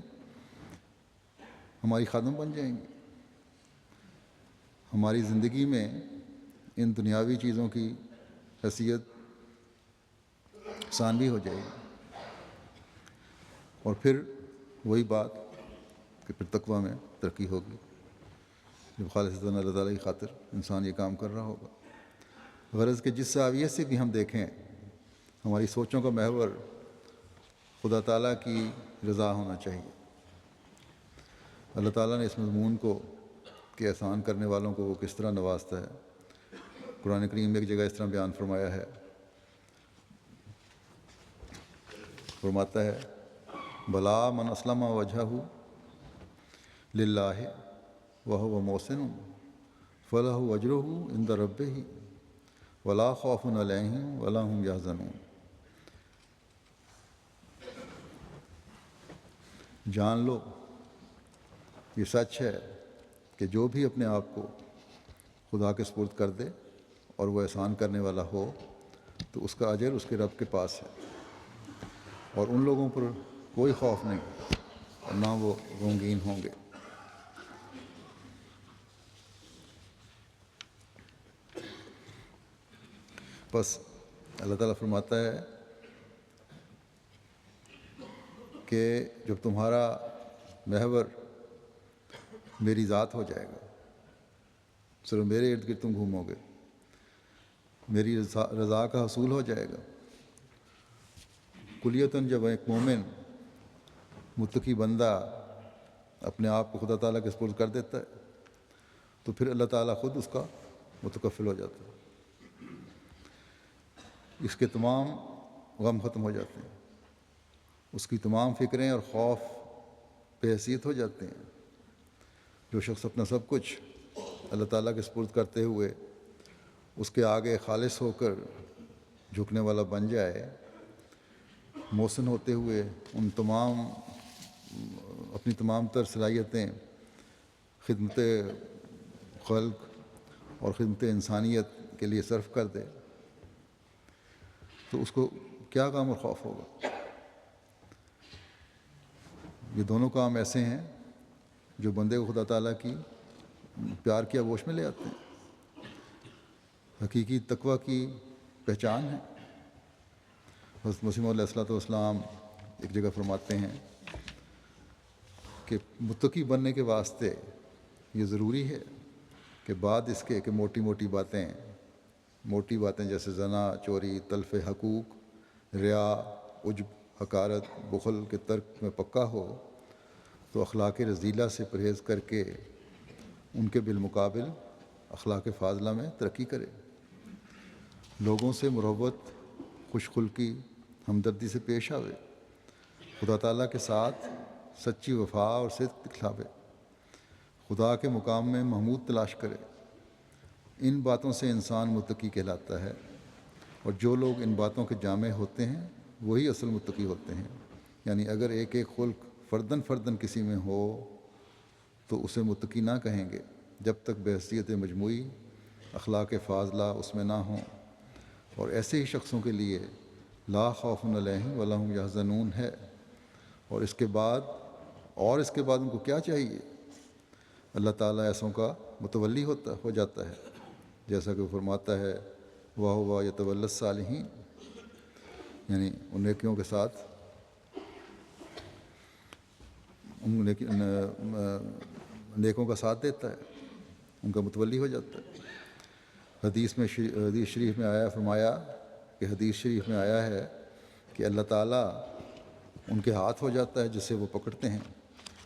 ہماری خادم بن جائیں گی۔ ہماری زندگی میں ان دنیاوی چیزوں کی حیثیت ثانوی ہو جائے گی، اور پھر وہی بات کہ پھر تقویٰ میں ترقی ہوگی جب خالصتاً اللہ تعالیٰ کی خاطر انسان یہ کام کر رہا ہوگا۔ غرض کہ جس زاویے سے بھی ہم دیکھیں، ہماری سوچوں کا محور خدا تعالیٰ کی رضا ہونا چاہیے۔ اللہ تعالیٰ نے اس مضمون کو کہ احسان کرنے والوں کو وہ کس طرح نوازتا ہے، قرآن کریم میں ایک جگہ اس طرح بیان فرمایا ہے، فرماتا ہے بلا من اسلم وجہہ للہ وہو محسن فلہ اجرہ عند ربہ ولا خوف علیہم ولا هم یحزنون۔ جان لو، یہ سچ ہے کہ جو بھی اپنے آپ کو خدا کے سپرد کر دے اور وہ احسان کرنے والا ہو تو اس کا اجر اس کے رب کے پاس ہے، اور ان لوگوں پر کوئی خوف نہیں اور نہ وہ غمگین ہوں گے۔ بس اللہ تعالیٰ فرماتا ہے کہ جب تمہارا محور میری ذات ہو جائے گا، صرف میرے ارد گرد تم گھومو گے، میری رضا کا حصول ہو جائے گا، کلیتاً جب ایک مومن متقی بندہ اپنے آپ کو خدا تعالیٰ کے سپرد کر دیتا ہے تو پھر اللہ تعالیٰ خود اس کا متکفل ہو جاتا ہے، اس کے تمام غم ختم ہو جاتے ہیں، اس کی تمام فکریں اور خوف بے حیثیت ہو جاتے ہیں۔ جو شخص اپنا سب کچھ اللہ تعالیٰ کے سپرد کرتے ہوئے اس کے آگے خالص ہو کر جھکنے والا بن جائے، محسن ہوتے ہوئے اپنی تمام تر صلاحیتیں خدمت خلق اور خدمت انسانیت کے لیے صرف کر دے، تو اس کو کیا غم اور خوف ہوگا؟ یہ دونوں کام ایسے ہیں جو بندے کو خدا تعالیٰ کی پیار کی آغوش میں لے آتے ہیں، حقیقی تقویٰ کی پہچان ہے۔ حضرت مسیح علیہ الصلوۃ والسلام ایک جگہ فرماتے ہیں کہ متقی بننے کے واسطے یہ ضروری ہے کہ بعد اس کے کہ موٹی باتیں جیسے زنا، چوری، تلف حقوق، ریا، عجب، حقارت، بخل کے ترک میں پکا ہو تو اخلاق رذیلہ سے پرہیز کر کے ان کے بالمقابل اخلاق فاضلہ میں ترقی کرے، لوگوں سے محبت، خوش خلقی، ہمدردی سے پیش آوے، خدا تعالیٰ کے ساتھ سچی وفا اور صدق دکھلاوے، خدا کے مقام میں محمود تلاش کرے۔ ان باتوں سے انسان متقی کہلاتا ہے، اور جو لوگ ان باتوں کے جامع ہوتے ہیں وہی اصل متقی ہوتے ہیں۔ یعنی اگر ایک خلق فرداً کسی میں ہو تو اسے متقی نہ کہیں گے جب تک بحیثیت مجموعی اخلاق فاضلہ اس میں نہ ہوں، اور ایسے ہی شخصوں کے لیے لا خوف علیہم ولا هم یحزنون ہے، اور اس کے بعد ان کو کیا چاہیے؟ اللہ تعالیٰ ایسوں کا متولی ہو جاتا ہے، جیسا کہ وہ فرماتا ہے وَهُوَ يَتَوَلَّى الصَّالِحِينَ، یعنی ان نیکیوں کے ساتھ نیکوں کا ساتھ دیتا ہے، ان کا متولی ہو جاتا ہے۔ حدیث شریف میں آیا ہے کہ اللہ تعالیٰ ان کے ہاتھ ہو جاتا ہے جس سے وہ پکڑتے ہیں،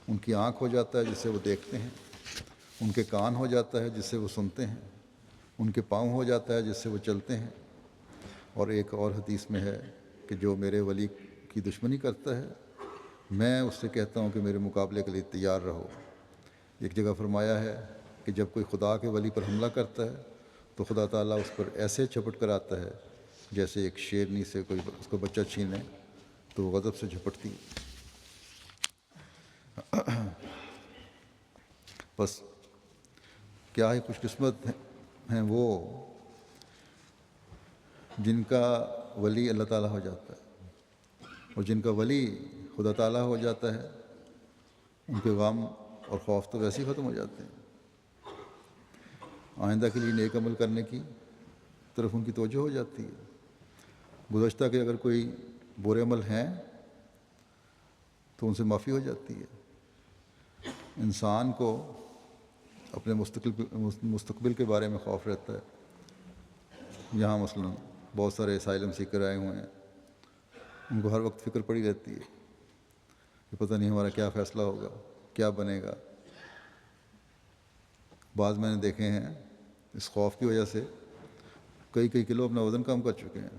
ان کی آنکھ ہو جاتا ہے جس سے وہ دیکھتے ہیں، ان کے کان ہو جاتا ہے جس سے وہ سنتے ہیں، ان کے پاؤں ہو جاتا ہے جس سے وہ چلتے ہیں۔ اور ایک اور حدیث میں ہے کہ جو میرے ولی کی دشمنی کرتا ہے میں اس سے کہتا ہوں کہ میرے مقابلے کے لیے تیار رہو۔ ایک جگہ فرمایا ہے کہ جب کوئی خدا کے ولی پر حملہ کرتا ہے تو خدا تعالیٰ اس پر ایسے جھپٹ کر آتا ہے جیسے ایک شیرنی سے کوئی اس کو بچہ چھینے تو وہ غضب سے جھپٹتی ہے۔ بس کیا ہی خوش قسمت ہیں وہ جن کا ولی اللہ تعالیٰ ہو جاتا ہے، اور جن کا ولی خدا تعالیٰ ہو جاتا ہے ان کے غم اور خوف تو ویسے ہی ختم ہو جاتے ہیں۔ آئندہ کے لیے نیک عمل کرنے کی طرف ان کی توجہ ہو جاتی ہے۔ گزشتہ کے اگر کوئی برے عمل ہیں تو ان سے معافی ہو جاتی ہے۔ انسان کو اپنے مستقبل کے بارے میں خوف رہتا ہے۔ یہاں مثلاً بہت سارے اسائلم سیکر آئے ہوئے ہیں، ان کو ہر وقت فکر پڑی رہتی ہے کہ پتہ نہیں ہمارا کیا فیصلہ ہوگا، کیا بنے گا۔ بعض میں نے دیکھے ہیں اس خوف کی وجہ سے کئی کلو اپنا وزن کم کر چکے ہیں،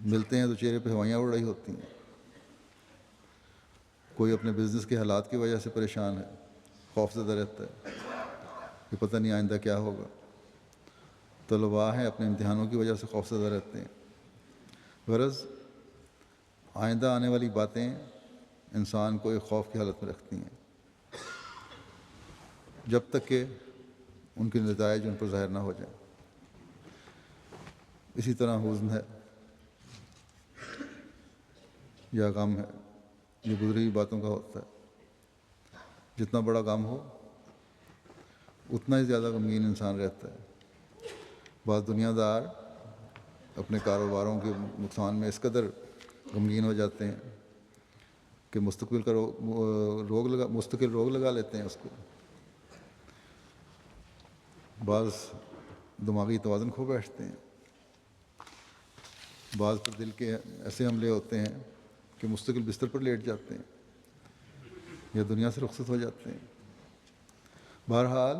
ملتے ہیں تو چہرے پہ ہوائیاں اڑ رہی ہوتی ہیں۔ کوئی اپنے بزنس کے حالات کی وجہ سے پریشان ہے، خوف زدہ رہتا ہے کہ پتہ نہیں آئندہ کیا ہوگا۔ طلباء ہیں اپنے امتحانوں کی وجہ سے خوف زدہ رہتے ہیں۔ غرض آئندہ آنے والی باتیں انسان کو ایک خوف کی حالت میں رکھتی ہیں جب تک کہ ان کے نتائج ان پر ظاہر نہ ہو جائیں۔ اسی طرح حزن ہے یا غم ہے، یہ گزری ہوئی باتوں کا ہوتا ہے۔ جتنا بڑا غم ہو اتنا ہی زیادہ غمگین انسان رہتا ہے۔ بعض دنیا دار اپنے کاروباروں کے نقصان میں اس قدر غمگین ہو جاتے ہیں کہ مستقل روگ لگا لیتے ہیں اس کو۔ بعض دماغی توازن کھو بیٹھتے ہیں، بعض پر دل کے ایسے حملے ہوتے ہیں کہ مستقل بستر پر لیٹ جاتے ہیں یا دنیا سے رخصت ہو جاتے ہیں۔ بہرحال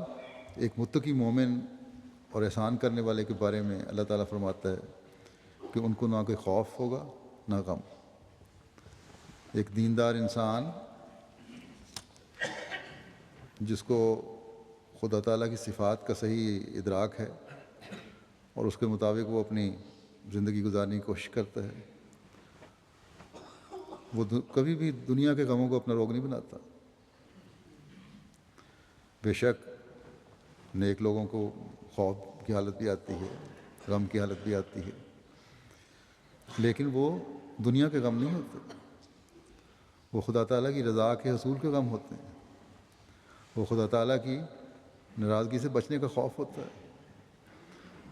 ایک متقی مومن اور احسان کرنے والے کے بارے میں اللہ تعالیٰ فرماتا ہے کہ ان کو نہ کوئی خوف ہوگا نہ غم۔ ایک دیندار انسان جس کو خدا تعالیٰ کی صفات کا صحیح ادراک ہے اور اس کے مطابق وہ اپنی زندگی گزارنے کی کوشش کرتا ہے، وہ کبھی بھی دنیا کے غموں کو اپنا روگ نہیں بناتا۔ بے شک نیک لوگوں کو خوف کی حالت بھی آتی ہے، غم کی حالت بھی آتی ہے، لیکن وہ دنیا کے غم نہیں ہوتے، وہ خدا تعالیٰ کی رضا کے حصول کے غم ہوتے ہیں، وہ خدا تعالیٰ کی ناراضگی سے بچنے کا خوف ہوتا ہے۔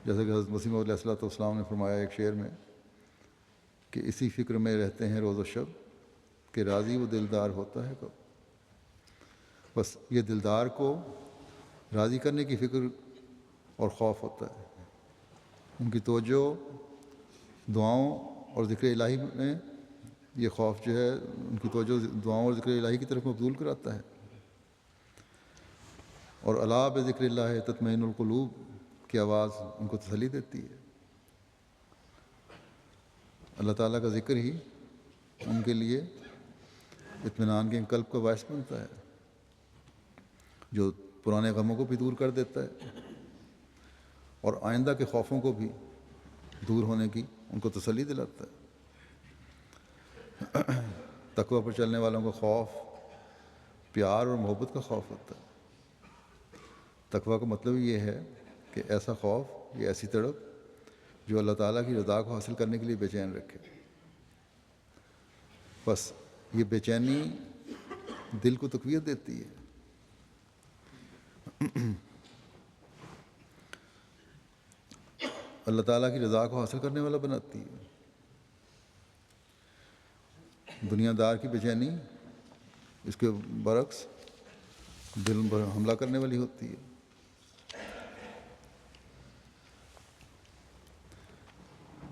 جیسے کہ حضرت مسیح موعود علیہ الصلوۃ والسلام نے فرمایا ایک شعر میں کہ اسی فکر میں رہتے ہیں روز و شب کہ راضی وہ دلدار ہوتا ہے کب۔ بس یہ دلدار کو راضی کرنے کی فکر اور خوف ہوتا ہے۔ ان کی توجہ دعاؤں اور ذکر الہی میں، یہ خوف جو ہے ان کی توجہ دعاؤں اور ذکر الہی کی طرف مبذول کراتا ہے۔ اور الا بذکر اللہ تطمئن القلوب کی آواز ان کو تسلی دیتی ہے۔ اللہ تعالیٰ کا ذکر ہی ان کے لیے اطمینان کے قلب کا باعث بنتا ہے، جو پرانے غموں کو بھی دور کر دیتا ہے اور آئندہ کے خوفوں کو بھی دور ہونے کی ان کو تسلی دلاتا ہے۔ تقوی پر چلنے والوں کا خوف پیار اور محبت کا خوف ہوتا ہے۔ تقوی کا مطلب یہ ہے کہ ایسا خوف یا ایسی تڑپ جو اللہ تعالیٰ کی رضا کو حاصل کرنے کے لیے بے چین رکھے۔ بس یہ بے چینی دل کو تقویت دیتی ہے، اللہ تعالیٰ کی رضا کو حاصل کرنے والا بناتی ہے۔ دنیا دار کی بے چینی اس کے برعکس دل پر حملہ کرنے والی ہوتی ہے۔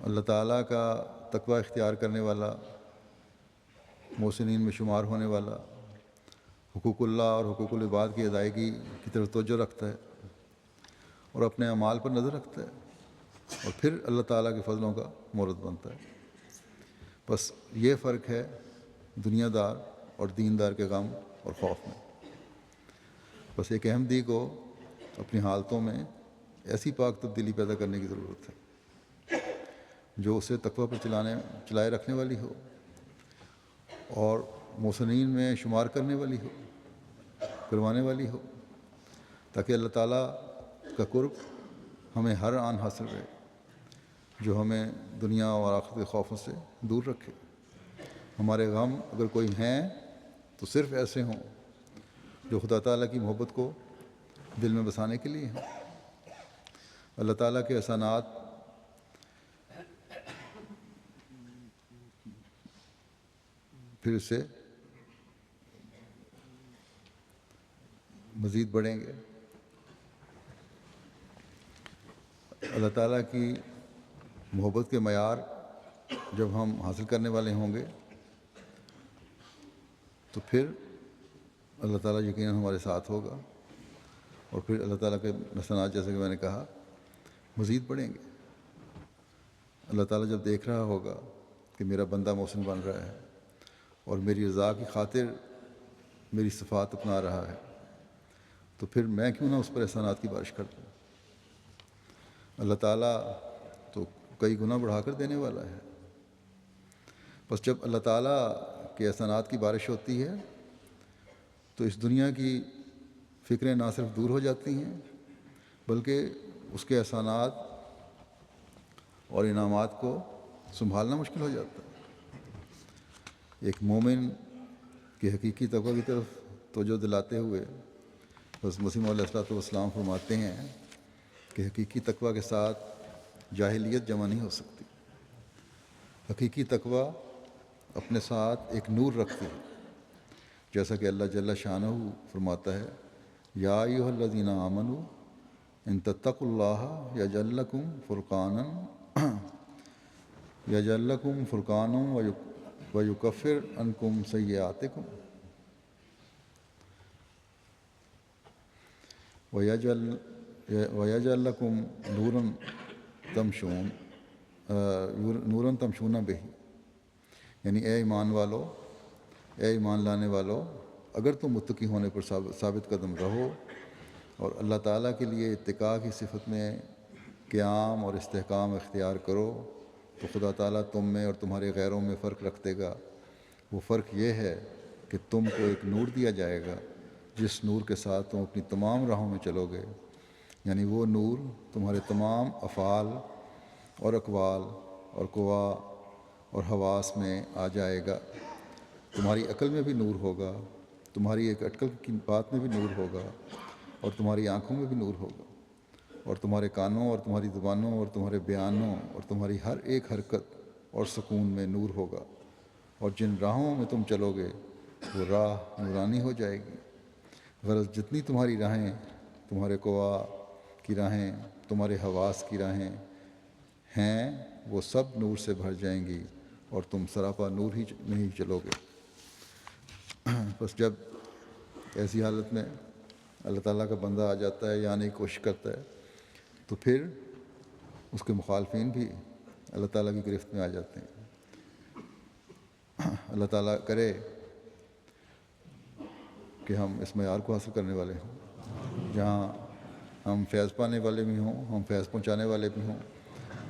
اللہ تعالیٰ کا تقوی اختیار کرنے والا، محسنین میں شمار ہونے والا، حقوق اللہ اور حقوق العباد کی ادائیگی کی طرف توجہ رکھتا ہے اور اپنے اعمال پر نظر رکھتا ہے، اور پھر اللہ تعالیٰ کے فضلوں کا مورد بنتا ہے۔ بس یہ فرق ہے دنیا دار اور دیندار کے غم اور خوف میں۔ بس ایک احمدی کو اپنی حالتوں میں ایسی پاک تبدیلی پیدا کرنے کی ضرورت ہے جو اسے تقوی پر چلائے رکھنے والی ہو اور محسنین میں شمار کروانے والی ہو، تاکہ اللہ تعالیٰ کا قرب ہمیں ہر آن حاصل رہے، جو ہمیں دنیا اور آخرت کے خوفوں سے دور رکھے۔ ہمارے غم اگر کوئی ہیں تو صرف ایسے ہوں جو خدا تعالیٰ کی محبت کو دل میں بسانے کے لیے ہیں۔ اللہ تعالیٰ کے احسانات پھر اس سے مزید بڑھیں گے۔ اللہ تعالیٰ کی محبت کے معیار جب ہم حاصل کرنے والے ہوں گے تو پھر اللہ تعالیٰ یقیناً ہمارے ساتھ ہوگا، اور پھر اللہ تعالیٰ کے احسانات جیسے کہ میں نے کہا مزید بڑھیں گے۔ اللہ تعالیٰ جب دیکھ رہا ہوگا کہ میرا بندہ محسن بن رہا ہے اور میری رضا کی خاطر میری صفات اپنا رہا ہے، تو پھر میں کیوں نہ اس پر احسانات کی بارش کر دوں۔ اللہ تعالیٰ تو کئی گنا بڑھا کر دینے والا ہے۔ بس جب اللہ تعالیٰ کے احسانات کی بارش ہوتی ہے تو اس دنیا کی فکریں نہ صرف دور ہو جاتی ہیں بلکہ اس کے احسانات اور انعامات کو سنبھالنا مشکل ہو جاتا ہے۔ ایک مومن کی حقیقی تقوی کی طرف توجہ دلاتے ہوئے حضرت مسیح علیہ الصلوۃ والسلام فرماتے ہیں کہ حقیقی تقوی کے ساتھ جاہلیت جمع نہیں ہو سکتی۔ حقیقی تقوی اپنے ساتھ ایک نور رکھتی ہے، جیسا کہ اللہ جل شانہ فرماتا ہے، یا ایھا الذین آمنوا ان تتقوا اللہ یجعل لکم فرقانا ویکفر عنکم سیئاتکم ویجعل لکم نورا تمشون بہ۔ یعنی اے ایمان لانے والو، اگر تم متقی ہونے پر ثابت قدم رہو اور اللہ تعالیٰ کے لیے اتقاء کی صفت میں قیام اور استحکام اختیار کرو تو خدا تعالیٰ تم میں اور تمہارے غیروں میں فرق رکھ دے گا۔ وہ فرق یہ ہے کہ تم کو ایک نور دیا جائے گا جس نور کے ساتھ تم اپنی تمام راہوں میں چلو گے، یعنی وہ نور تمہارے تمام افعال اور اقوال اور قوا اور حواس میں آ جائے گا۔ تمہاری عقل میں بھی نور ہوگا، تمہاری ایک اٹکل کی بات میں بھی نور ہوگا، اور تمہاری آنکھوں میں بھی نور ہوگا، اور تمہارے کانوں اور تمہاری زبانوں اور تمہارے بیانوں اور تمہاری ہر ایک حرکت اور سکون میں نور ہوگا، اور جن راہوں میں تم چلو گے وہ راہ نورانی ہو جائے گی۔ غرض جتنی تمہاری راہیں، تمہارے قوا کی راہیں، تمہارے حواس کی راہیں ہیں، وہ سب نور سے بھر جائیں گی اور تم سراپا نور ہی میں ہی چلو گے۔ بس جب ایسی حالت میں اللہ تعالیٰ کا بندہ آ جاتا ہے یا آنے کی کوشش کرتا ہے تو پھر اس کے مخالفین بھی اللہ تعالیٰ کی گرفت میں آ جاتے ہیں۔ اللہ تعالیٰ کرے کہ ہم اس معیار کو حاصل کرنے والے ہوں جہاں ہم فیض پانے والے بھی ہوں، ہم فیض پہنچانے والے بھی ہوں،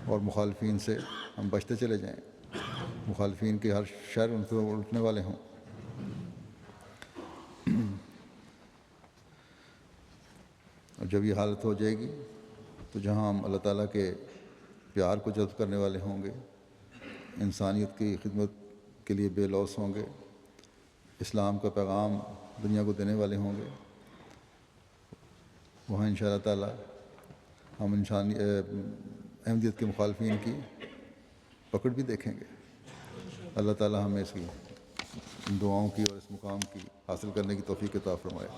اور مخالفین سے ہم بچتے چلے جائیں، مخالفین کے ہر شر ان سے الٹنے والے ہوں۔ اور جب یہ حالت ہو جائے گی تو جہاں ہم اللہ تعالیٰ کے پیار کو جذب کرنے والے ہوں گے، انسانیت کی خدمت کے لیے بے لوث ہوں گے، اسلام کا پیغام دنیا کو دینے والے ہوں گے، وہاں ان شاء اللہ تعالیٰ ہم احمدیت کے مخالفین کی پکڑ بھی دیکھیں گے۔ اللہ تعالیٰ ہمیں اس کی ان دعاؤں کی اور اس مقام کی حاصل کرنے کی توفیق عطا فرمائے۔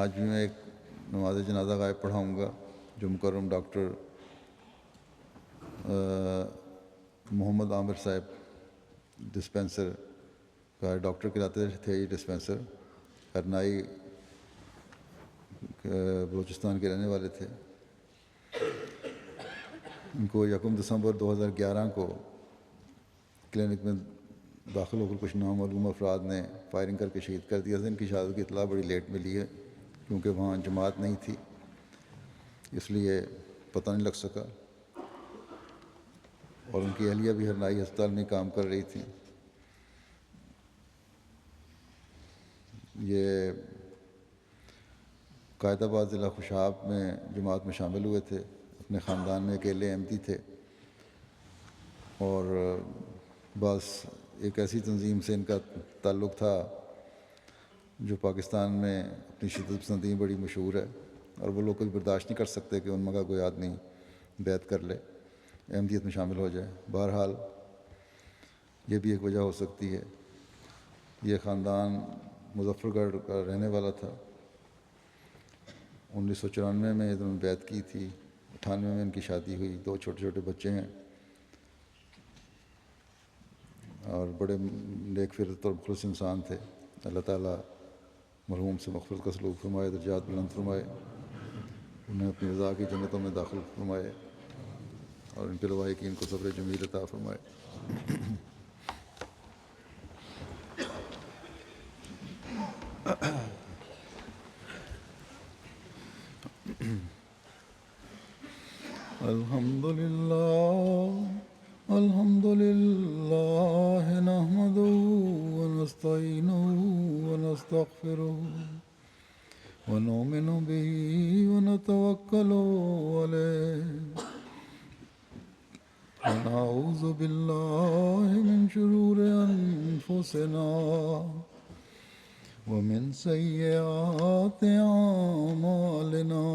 آج بھی میں ایک نماز جنازہ غائب پڑھاؤں گا جو مکرم ڈاکٹر محمد عامر صاحب ڈسپینسر کا ڈاکٹر کراتے تھے، یہ ڈسپینسر ہرنائی بلوچستان کے رہنے والے تھے۔ ان کو 1 دسمبر 2011 کو کلینک میں داخل ہو کر کچھ نامعلوم افراد نے فائرنگ کر کے شہید کر دیا تھا۔ ان کی شہادت کی اطلاع بڑی لیٹ ملی ہے کیونکہ وہاں جماعت نہیں تھی، اس لیے پتہ نہیں لگ سکا، اور ان کی اہلیہ بھی ہرنائی ہسپتال میں کام کر رہی تھی۔ یہ قائد آباد ضلع خوشاب میں جماعت میں شامل ہوئے تھے، اپنے خاندان میں اکیلے احمدی تھے، اور بس ایک ایسی تنظیم سے ان کا تعلق تھا جو پاکستان میں اپنی شدت پسندی بڑی مشہور ہے، اور وہ لوگ کبھی برداشت نہیں کر سکتے کہ ان میں کا کوئی آدمی بیعت کر لے، احمدیت میں شامل ہو جائے۔ بہرحال یہ بھی ایک وجہ ہو سکتی ہے۔ یہ خاندان مظفر گڑھ کا رہنے والا تھا۔ 1994 میں انہوں نے بیعت کی تھی، 98 میں ان کی شادی ہوئی، 2 چھوٹے چھوٹے بچے ہیں، اور بڑے نیک فطرت اور مخلص انسان تھے۔ اللہ تعالیٰ مرحوم سے مغفرت کا سلوک فرمائے، درجات بلند فرمائے، انہیں اپنی رضا کی جنتوں میں داخل فرمائے، اور ان کے لواحقین کو صبر جمیل عطا فرمائے۔ الحمد لله نحمده ونستعينه ونستغفره ونؤمن به ونتوكل عليه ونعوذ بالله من شرور أنفسنا ومن سيئات أعمالنا،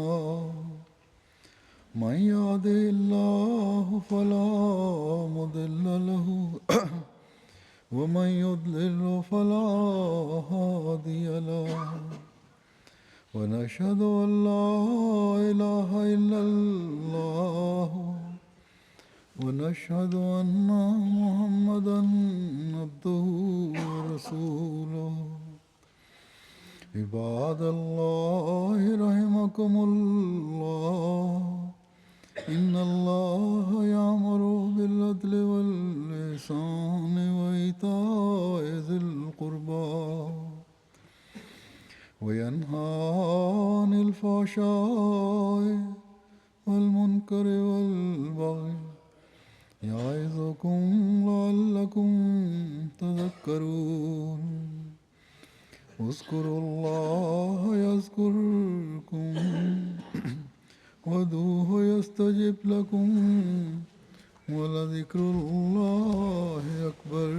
من يهده الله فلا مضل له ومن يضلل فلا هادي له، ونشهد أن لا إله إلا الله ونشهد أن محمدا عبده ورسوله۔ عباد الله رحمكم الله، إن الله يأمر بالعدل والإحسان وإيتاء ذي القربى وينهى عن الفحشاء والمنكر والبغي يعظكم لعلكم تذكرون۔ اذكروا الله يذكركم وادعوه يستجب لكم ولذكر الله أكبر۔